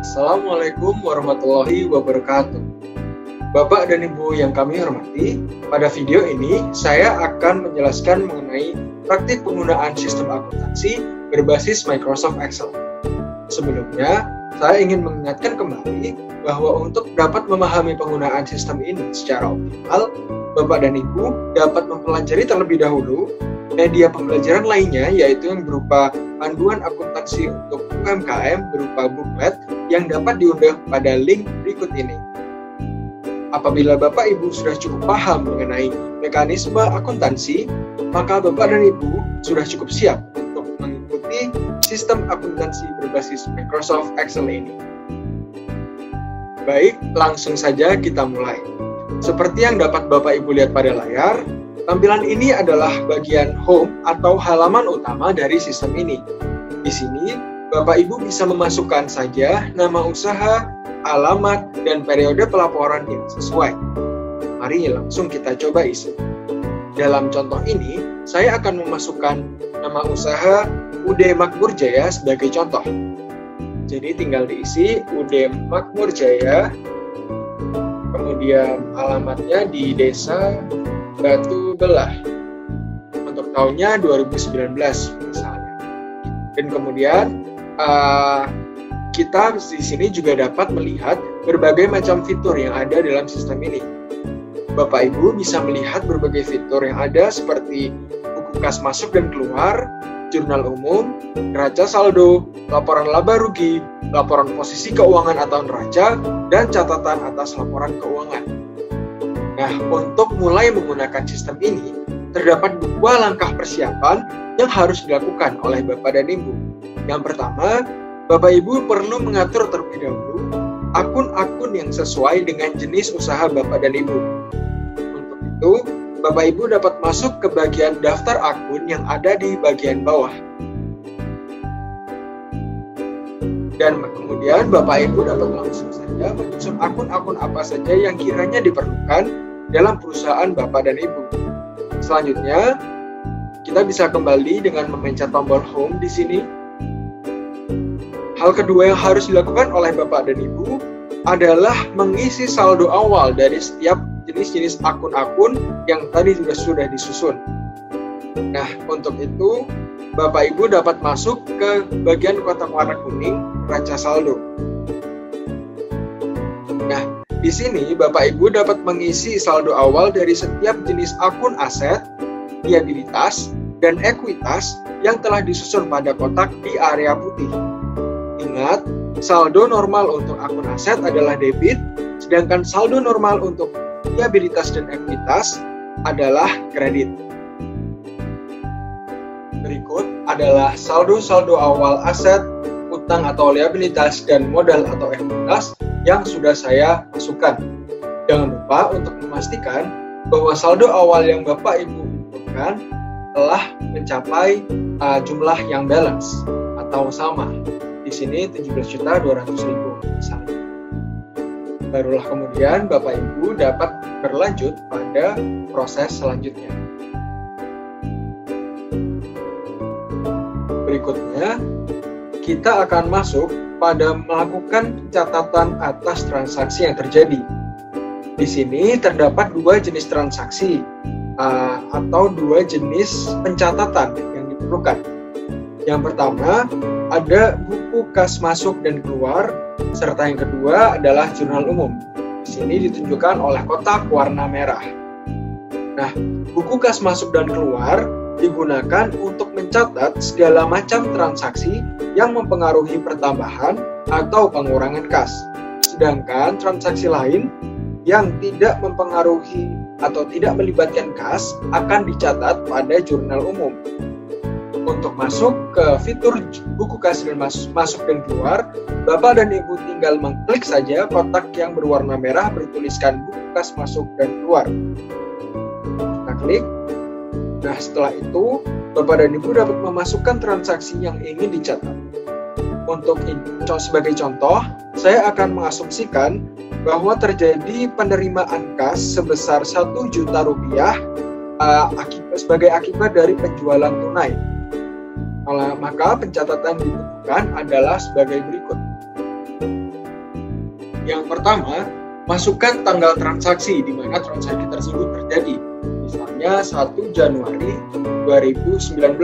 Assalamualaikum warahmatullahi wabarakatuh. Bapak dan Ibu yang kami hormati, pada video ini saya akan menjelaskan mengenai praktik penggunaan sistem akuntansi berbasis Microsoft Excel. Sebelumnya, saya ingin mengingatkan kembali bahwa untuk dapat memahami penggunaan sistem ini secara optimal, Bapak dan Ibu dapat mempelajari terlebih dahulu media pembelajaran lainnya, yaitu yang berupa panduan akuntansi untuk UMKM berupa booklet yang dapat diunduh pada link berikut ini. Apabila Bapak Ibu sudah cukup paham mengenai mekanisme akuntansi, maka Bapak dan Ibu sudah cukup siap untuk mengikuti sistem akuntansi berbasis Microsoft Excel ini. Baik, langsung saja kita mulai. Seperti yang dapat Bapak Ibu lihat pada layar, tampilan ini adalah bagian home atau halaman utama dari sistem ini. Di sini, Bapak Ibu bisa memasukkan saja nama usaha, alamat, dan periode pelaporan yang sesuai. Mari langsung kita coba isi. Dalam contoh ini, saya akan memasukkan nama usaha UD Makmur Jaya sebagai contoh. Jadi tinggal diisi UD Makmur Jaya, kemudian alamatnya di Desa Batu Belah untuk tahunnya 2019 misalnya. Dan kemudian kita di sini juga dapat melihat berbagai macam fitur yang ada dalam sistem ini. Bapak Ibu bisa melihat berbagai fitur yang ada seperti buku kas masuk dan keluar, jurnal umum, neraca saldo, laporan laba rugi, laporan posisi keuangan atau neraca, dan catatan atas laporan keuangan. Nah, untuk mulai menggunakan sistem ini, terdapat dua langkah persiapan yang harus dilakukan oleh Bapak dan Ibu. Yang pertama, Bapak Ibu perlu mengatur terlebih dahulu akun-akun yang sesuai dengan jenis usaha Bapak dan Ibu. Untuk itu, Bapak Ibu dapat masuk ke bagian daftar akun yang ada di bagian bawah. Dan kemudian Bapak Ibu dapat langsung saja menyusun akun-akun apa saja yang kiranya diperlukan dalam perusahaan Bapak dan Ibu. Selanjutnya, kita bisa kembali dengan memencet tombol home di sini. Hal kedua yang harus dilakukan oleh Bapak dan Ibu adalah mengisi saldo awal dari setiap jenis-jenis akun-akun yang tadi sudah disusun. Nah, untuk itu, Bapak Ibu dapat masuk ke bagian kotak warna kuning, neraca saldo. Nah, di sini Bapak Ibu dapat mengisi saldo awal dari setiap jenis akun aset, liabilitas, dan ekuitas yang telah disusun pada kotak di area putih. Ingat, saldo normal untuk akun aset adalah debit, sedangkan saldo normal untuk liabilitas dan ekuitas adalah kredit. Berikut adalah saldo-saldo awal aset, utang atau liabilitas, dan modal atau ekuitas yang sudah saya masukkan. Jangan lupa untuk memastikan bahwa saldo awal yang Bapak Ibu inputkan telah mencapai jumlah yang balance atau sama. Di sini 17.200.000 misalnya. Barulah kemudian Bapak Ibu dapat berlanjut pada proses selanjutnya. Berikutnya, kita akan masuk pada melakukan catatan atas transaksi yang terjadi. Di sini terdapat dua jenis transaksi atau dua jenis pencatatan yang diperlukan. Yang pertama, ada buku kas masuk dan keluar, serta yang kedua adalah jurnal umum. Di sini ditunjukkan oleh kotak warna merah. Nah, buku kas masuk dan keluar digunakan untuk mencatat segala macam transaksi yang mempengaruhi pertambahan atau pengurangan kas. Sedangkan transaksi lain yang tidak mempengaruhi atau tidak melibatkan kas akan dicatat pada jurnal umum. Untuk masuk ke fitur buku kas dan masuk dan keluar, Bapak dan Ibu tinggal mengklik saja kotak yang berwarna merah bertuliskan buku kas masuk dan keluar. Kita klik. Nah, setelah itu, Bapak dan Ibu dapat memasukkan transaksi yang ingin dicatat. Untuk sebagai contoh, saya akan mengasumsikan bahwa terjadi penerimaan kas sebesar Rp1 juta sebagai akibat dari penjualan tunai. Maka pencatatan dibutuhkan adalah sebagai berikut. Yang pertama, masukkan tanggal transaksi di mana transaksi tersebut terjadi. Misalnya 1 Januari 2019.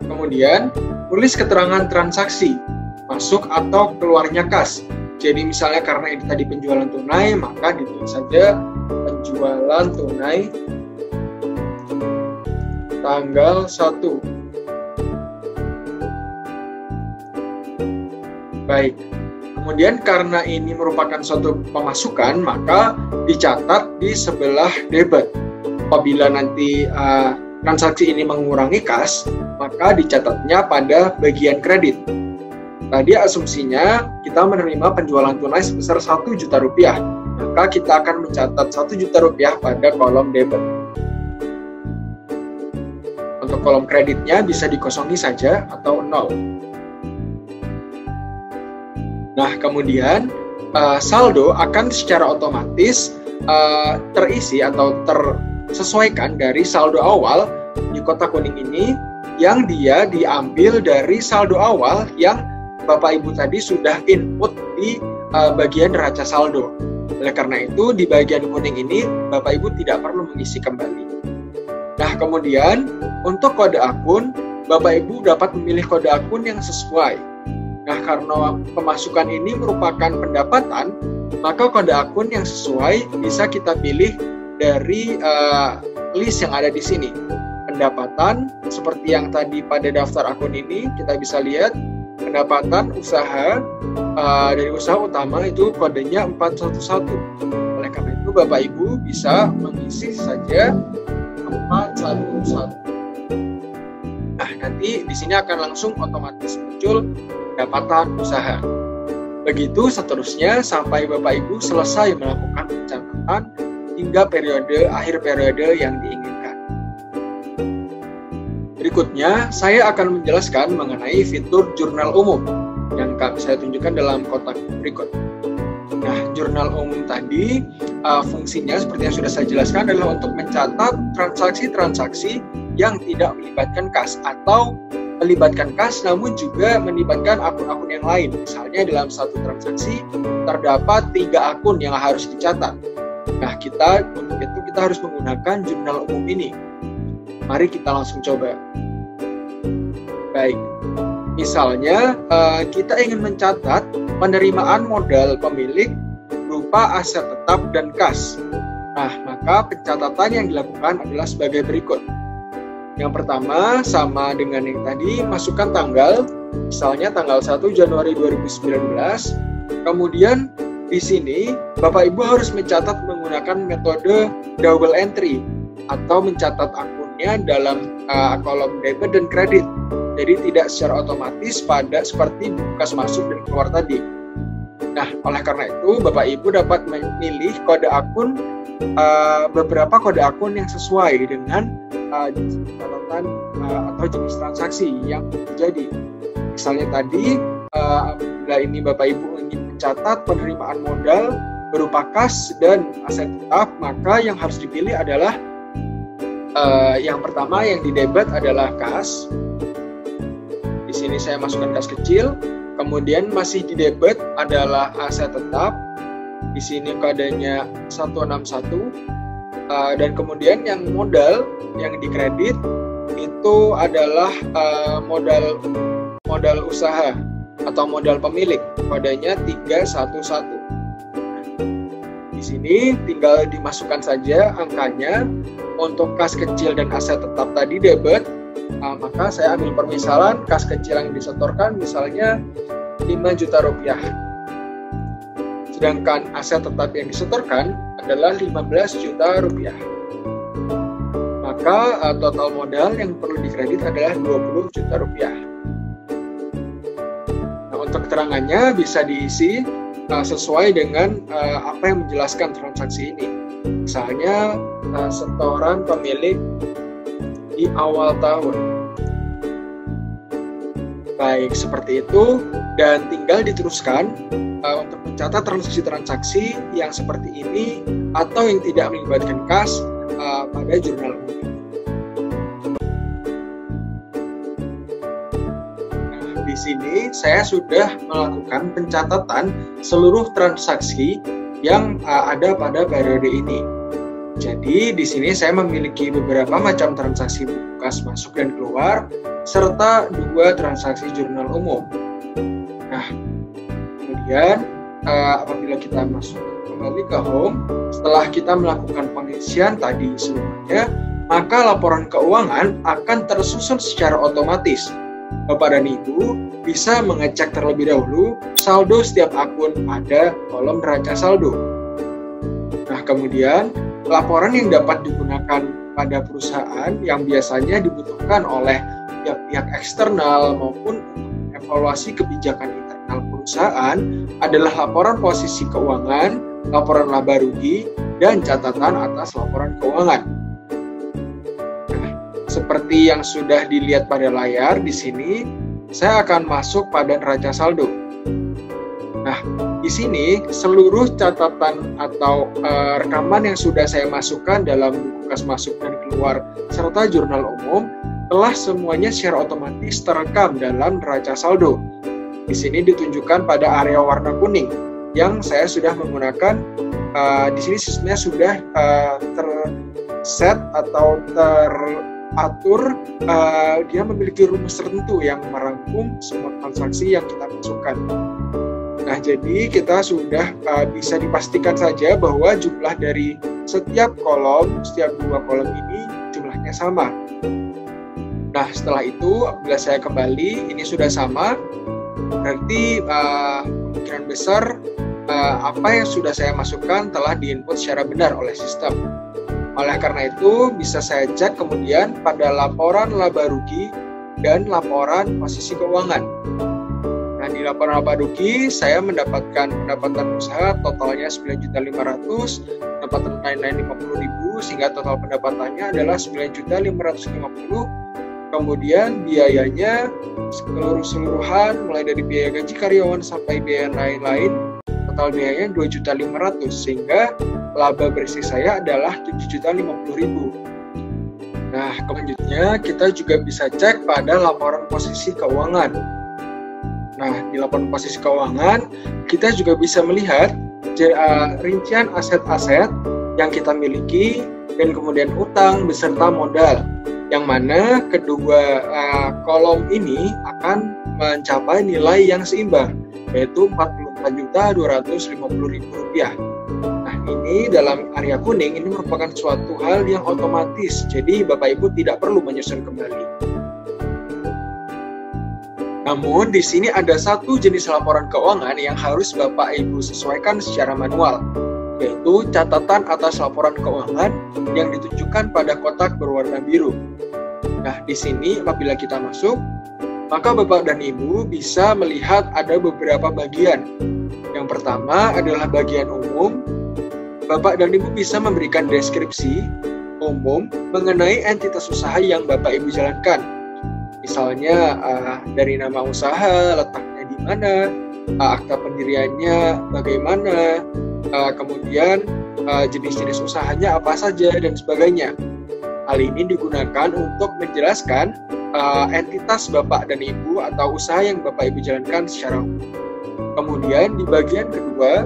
Kemudian, tulis keterangan transaksi, masuk atau keluarnya kas. Jadi misalnya karena ini tadi penjualan tunai, maka ditulis saja penjualan tunai tanggal 1. Baik. Kemudian karena ini merupakan suatu pemasukan, maka dicatat di sebelah debit. Apabila nanti transaksi ini mengurangi kas, maka dicatatnya pada bagian kredit. Tadi asumsinya kita menerima penjualan tunai sebesar 1 juta rupiah, maka kita akan mencatat 1 juta rupiah pada kolom debit. Untuk kolom kreditnya bisa dikosongi saja atau 0. Nah, kemudian saldo akan secara otomatis terisi atau tersesuaikan dari saldo awal di kotak kuning ini yang dia diambil dari saldo awal yang Bapak Ibu tadi sudah input di bagian neraca saldo. Oleh karena itu, di bagian kuning ini Bapak Ibu tidak perlu mengisi kembali. Nah, kemudian untuk kode akun, Bapak Ibu dapat memilih kode akun yang sesuai. Nah, karena pemasukan ini merupakan pendapatan, maka kode akun yang sesuai bisa kita pilih dari list yang ada di sini. Pendapatan, seperti yang tadi pada daftar akun ini, kita bisa lihat pendapatan usaha dari usaha utama itu kodenya 411. Oleh karena itu Bapak Ibu bisa mengisi saja 411. Nah, nanti di sini akan langsung otomatis muncul pendapatan usaha. Begitu seterusnya sampai Bapak Ibu selesai melakukan pencatatan hingga akhir periode yang diinginkan. Berikutnya, saya akan menjelaskan mengenai fitur jurnal umum yang saya tunjukkan dalam kotak berikut. Nah, jurnal umum tadi fungsinya seperti yang sudah saya jelaskan adalah untuk mencatat transaksi-transaksi yang tidak melibatkan kas atau melibatkan kas namun juga melibatkan akun-akun yang lain. Misalnya dalam satu transaksi terdapat 3 akun yang harus dicatat. Nah, untuk itu kita harus menggunakan jurnal umum ini. Mari kita langsung coba. Baik, misalnya kita ingin mencatat penerimaan modal pemilik berupa aset tetap dan kas. Nah, maka pencatatan yang dilakukan adalah sebagai berikut. Yang pertama, sama dengan yang tadi, masukkan tanggal, misalnya tanggal 1 Januari 2019. Kemudian di sini Bapak Ibu harus mencatat menggunakan metode double entry atau mencatat akunnya dalam kolom debit dan kredit. Jadi tidak secara otomatis seperti kas masuk dan keluar tadi. Nah, oleh karena itu Bapak Ibu dapat memilih kode akun, beberapa kode akun yang sesuai dengan jenis catatan atau jenis transaksi yang terjadi. Misalnya tadi, bila ini Bapak Ibu ingin mencatat penerimaan modal berupa kas dan aset tetap, maka yang harus dipilih adalah yang pertama yang di debit adalah kas. Di sini saya masukkan kas kecil. Kemudian masih di debit adalah aset tetap. Di sini kodenya 161. Dan kemudian yang modal yang di kredit itu adalah modal usaha atau modal pemilik. Kodenya 311. Di sini tinggal dimasukkan saja angkanya. Untuk kas kecil dan aset tetap tadi debit, maka saya ambil permisalan kas kecil yang disetorkan misalnya 5 juta rupiah. Sedangkan aset tetap yang disetorkan adalah 15 juta rupiah. Maka total modal yang perlu dikredit adalah 20 juta rupiah. Nah, untuk keterangannya bisa diisi sesuai dengan apa yang menjelaskan transaksi ini. Misalnya setoran pemilik di awal tahun. Baik, seperti itu. Dan tinggal diteruskan untuk mencatat transaksi-transaksi yang seperti ini atau yang tidak melibatkan kas pada jurnal umum. Nah, di sini saya sudah melakukan pencatatan seluruh transaksi yang ada pada periode ini. Jadi di sini saya memiliki beberapa macam transaksi buku kas masuk dan keluar serta 2 transaksi jurnal umum. Nah, kemudian apabila kita masuk kembali ke home, setelah kita melakukan pengisian tadi semuanya, maka laporan keuangan akan tersusun secara otomatis. Bapak dan Ibu bisa mengecek terlebih dahulu saldo setiap akun pada kolom neraca saldo. Nah, kemudian laporan yang dapat digunakan pada perusahaan yang biasanya dibutuhkan oleh pihak eksternal maupun untuk evaluasi kebijakan internal perusahaan adalah laporan posisi keuangan, laporan laba rugi, dan catatan atas laporan keuangan. Nah, seperti yang sudah dilihat pada layar di sini, saya akan masuk pada neraca saldo. Nah, di sini seluruh catatan atau rekaman yang sudah saya masukkan dalam buku kas masuk dan keluar serta jurnal umum telah semuanya secara otomatis terekam dalam neraca saldo. Di sini ditunjukkan pada area warna kuning yang saya sudah menggunakan. Di sini sistemnya sudah terset atau teratur. Dia memiliki rumus tertentu yang merangkum semua transaksi yang kita masukkan. Nah, jadi kita sudah bisa dipastikan saja bahwa jumlah dari setiap 2 kolom ini jumlahnya sama. Nah, setelah itu apabila saya kembali, ini sudah sama, berarti kemungkinan besar apa yang sudah saya masukkan telah diinput secara benar oleh sistem. Oleh karena itu, bisa saya cek kemudian pada laporan laba rugi dan laporan posisi keuangan. Nah, di laporan laba rugi, saya mendapatkan pendapatan usaha totalnya 9.500.000, pendapatan lain-lain 50.000, sehingga total pendapatannya adalah 9.550.000. Kemudian biayanya keseluruhan mulai dari biaya gaji karyawan sampai biaya lain-lain, total biayanya 2.500.000, sehingga laba bersih saya adalah 7.050.000. Nah, selanjutnya kita juga bisa cek pada laporan posisi keuangan. Nah, di laporan posisi keuangan, kita juga bisa melihat rincian aset-aset yang kita miliki dan kemudian utang beserta modal, yang mana kedua kolom ini akan mencapai nilai yang seimbang, yaitu Rp44.250.000. Nah, ini dalam area kuning ini merupakan suatu hal yang otomatis, jadi Bapak Ibu tidak perlu menyusun kembali. Namun, di sini ada satu jenis laporan keuangan yang harus Bapak Ibu sesuaikan secara manual, yaitu catatan atas laporan keuangan yang ditunjukkan pada kotak berwarna biru. Nah, di sini apabila kita masuk, maka Bapak dan Ibu bisa melihat ada beberapa bagian. Yang pertama adalah bagian umum. Bapak dan Ibu bisa memberikan deskripsi umum mengenai entitas usaha yang Bapak Ibu jalankan. Misalnya dari nama usaha, letaknya di mana, akta pendiriannya bagaimana, kemudian jenis-jenis usahanya apa saja, dan sebagainya. Hal ini digunakan untuk menjelaskan entitas Bapak dan Ibu atau usaha yang Bapak Ibu jalankan secara umum. Kemudian di bagian kedua,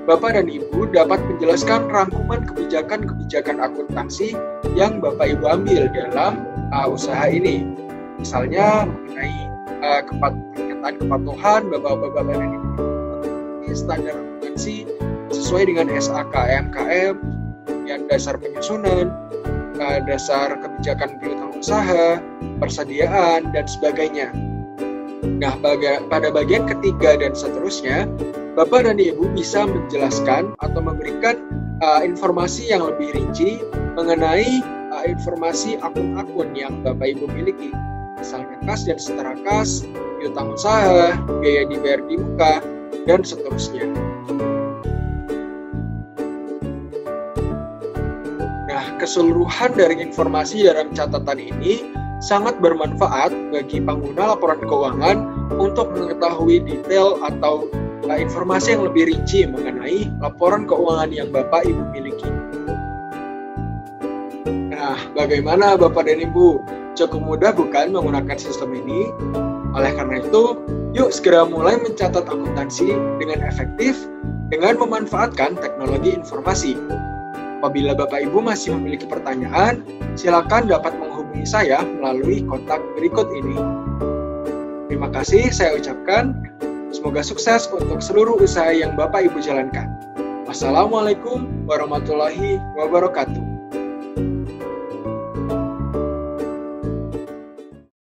Bapak dan Ibu dapat menjelaskan rangkuman kebijakan-kebijakan akuntansi yang Bapak Ibu ambil dalam usaha ini. Misalnya mengenai pernyataan kepatuhan Bapak-Bapak dan Ibu, standar akuntansi sesuai dengan SAK MKM, yang dasar penyusunan, dasar kebijakan piutang usaha, persediaan, dan sebagainya. Nah, pada bagian ketiga dan seterusnya, Bapak dan Ibu bisa menjelaskan atau memberikan informasi yang lebih rinci mengenai informasi akun-akun yang Bapak Ibu miliki. Misalnya kas dan setara kas, piutang usaha, biaya dibayar di muka, dan seterusnya. Nah, keseluruhan dari informasi dalam catatan ini sangat bermanfaat bagi pengguna laporan keuangan untuk mengetahui detail atau informasi yang lebih rinci mengenai laporan keuangan yang Bapak Ibu miliki. Nah, bagaimana Bapak dan Ibu? Cukup mudah bukan menggunakan sistem ini? Oleh karena itu, yuk segera mulai mencatat akuntansi dengan efektif dengan memanfaatkan teknologi informasi. Apabila Bapak Ibu masih memiliki pertanyaan, silakan dapat menghubungi saya melalui kontak berikut ini. Terima kasih saya ucapkan. Semoga sukses untuk seluruh usaha yang Bapak Ibu jalankan. Wassalamualaikum warahmatullahi wabarakatuh.